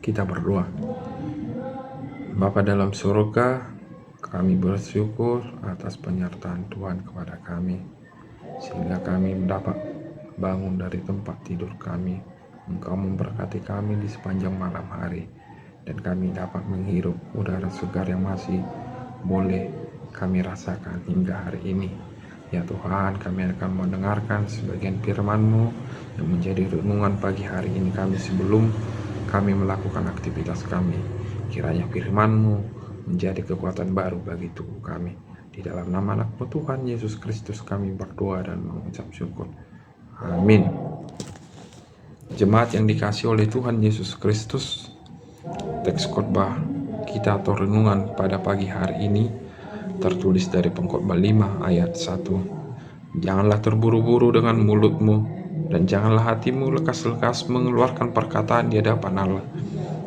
Kita berdoa. Bapa dalam surga, kami bersyukur atas penyertaan Tuhan kepada kami, sehingga kami dapat bangun dari tempat tidur kami. Engkau memberkati kami di sepanjang malam hari, dan kami dapat menghirup udara segar yang masih boleh kami rasakan hingga hari ini. Ya Tuhan, kami akan mendengarkan sebagian firman-Mu yang menjadi renungan pagi hari ini kami sebelum kami melakukan aktivitas kami. Kiranya firman-Mu menjadi kekuatan baru bagi tubuh kami. Di dalam nama anak-Mu Tuhan Yesus Kristus kami berdoa dan mengucap syukur. Amin. Jemaat yang dikasihi oleh Tuhan Yesus Kristus, teks khotbah kita atau renungan pada pagi hari ini tertulis dari Pengkhotbah 5 ayat 1. Janganlah terburu-buru dengan mulutmu, dan janganlah hatimu lekas-lekas mengeluarkan perkataan di hadapan Allah,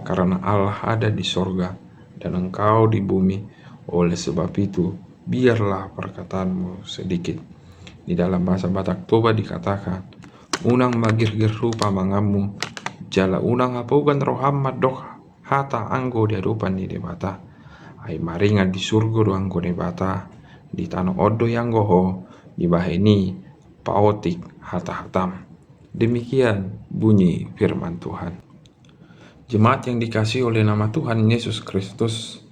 karena Allah ada di sorga dan engkau di bumi. Oleh sebab itu, biarlah perkataanmu sedikit. Di dalam bahasa Batak Toba dikatakan, unang magirgir rupa mangamu, jala unang hapugan rohamad dok hata anggo di hadapan di debata. Ai maringan di surga do anggo debata, di tanah odo yang goho, di baheni paotik hata hatam. Demikian bunyi firman Tuhan. Jemaat yang dikasihi oleh nama Tuhan Yesus Kristus,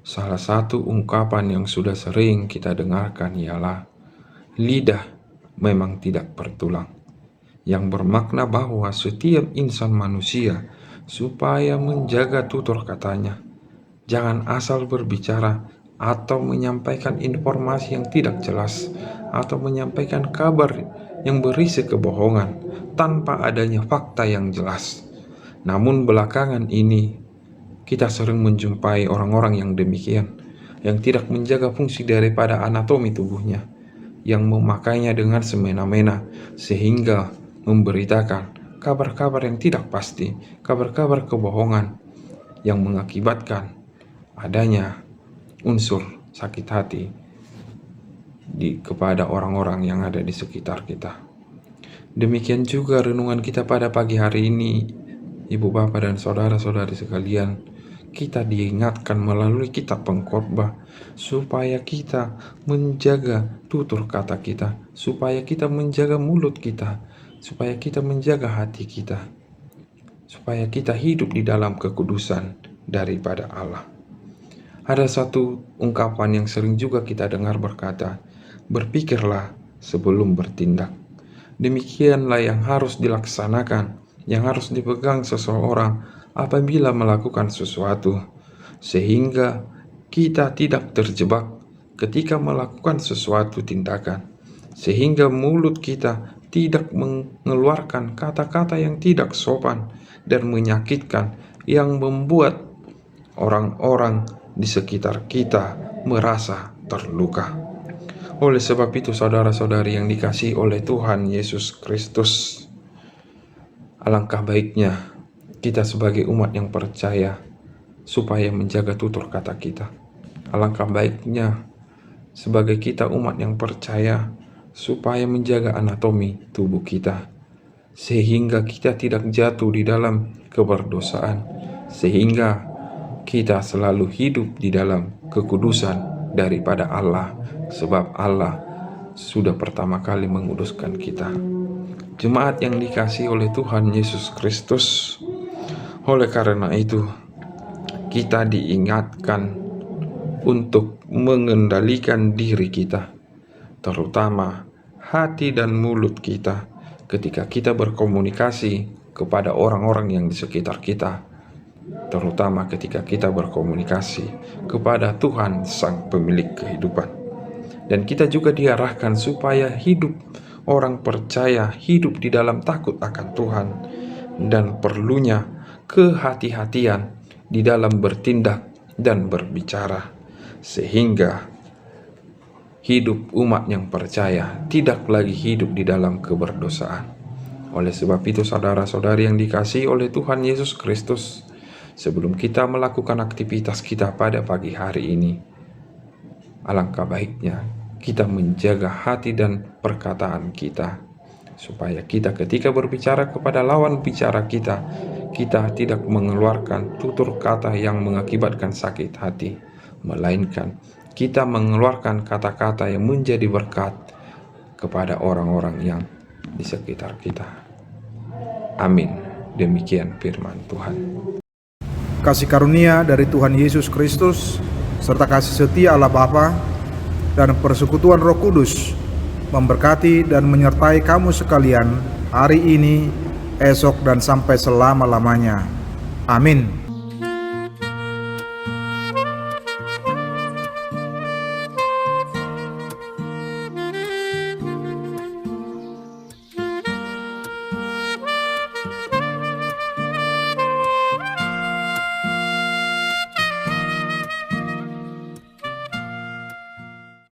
salah satu ungkapan yang sudah sering kita dengarkan ialah lidah memang tidak bertulang, yang bermakna bahwa setiap insan manusia supaya menjaga tutur katanya, jangan asal berbicara atau menyampaikan informasi yang tidak jelas atau menyampaikan kabar yang berisi kebohongan tanpa adanya fakta yang jelas. Namun belakangan ini kita sering menjumpai orang-orang yang demikian, yang tidak menjaga fungsi daripada anatomi tubuhnya, yang memakainya dengan semena-mena sehingga memberitakan kabar-kabar yang tidak pasti, kabar-kabar kebohongan yang mengakibatkan adanya unsur sakit hati kepada orang-orang yang ada di sekitar kita. Demikian juga renungan kita pada pagi hari ini, Ibu Bapak dan saudara-saudari sekalian, kita diingatkan melalui kitab Pengkhotbah supaya kita menjaga tutur kata kita, supaya kita menjaga mulut kita, supaya kita menjaga hati kita, supaya kita hidup di dalam kekudusan daripada Allah. Ada satu ungkapan yang sering juga kita dengar berkata, berpikirlah sebelum bertindak. Demikianlah yang harus dilaksanakan, yang harus dipegang seseorang apabila melakukan sesuatu, sehingga kita tidak terjebak ketika melakukan sesuatu tindakan, sehingga mulut kita tidak mengeluarkan kata-kata yang tidak sopan dan menyakitkan, yang membuat orang-orang di sekitar kita merasa terluka. Oleh sebab itu, saudara-saudari yang dikasihi oleh Tuhan Yesus Kristus, alangkah baiknya kita sebagai umat yang percaya supaya menjaga tutur kata kita. Alangkah baiknya sebagai kita umat yang percaya supaya menjaga anatomi tubuh kita, sehingga kita tidak jatuh di dalam keberdosaan, sehingga kita selalu hidup di dalam kekudusan daripada Allah, sebab Allah sudah pertama kali menguduskan kita. Jemaat yang dikasihi oleh Tuhan Yesus Kristus, oleh karena itu kita diingatkan untuk mengendalikan diri kita, terutama hati dan mulut kita, ketika kita berkomunikasi kepada orang-orang yang di sekitar kita, terutama ketika kita berkomunikasi kepada Tuhan Sang Pemilik kehidupan. Dan kita juga diarahkan supaya hidup orang percaya hidup di dalam takut akan Tuhan, dan perlunya kehati-hatian di dalam bertindak dan berbicara, sehingga hidup umat yang percaya tidak lagi hidup di dalam keberdosaan. Oleh sebab itu, saudara-saudari yang dikasihi oleh Tuhan Yesus Kristus, sebelum kita melakukan aktivitas kita pada pagi hari ini, alangkah baiknya kita menjaga hati dan perkataan kita, supaya kita ketika berbicara kepada lawan bicara kita, kita tidak mengeluarkan tutur kata yang mengakibatkan sakit hati, melainkan kita mengeluarkan kata-kata yang menjadi berkat kepada orang-orang yang di sekitar kita. Amin. Demikian firman Tuhan. Kasih karunia dari Tuhan Yesus Kristus serta kasih setia Allah Bapa dan persekutuan Roh Kudus memberkati dan menyertai kamu sekalian hari ini, esok, dan sampai selama-lamanya. Amin.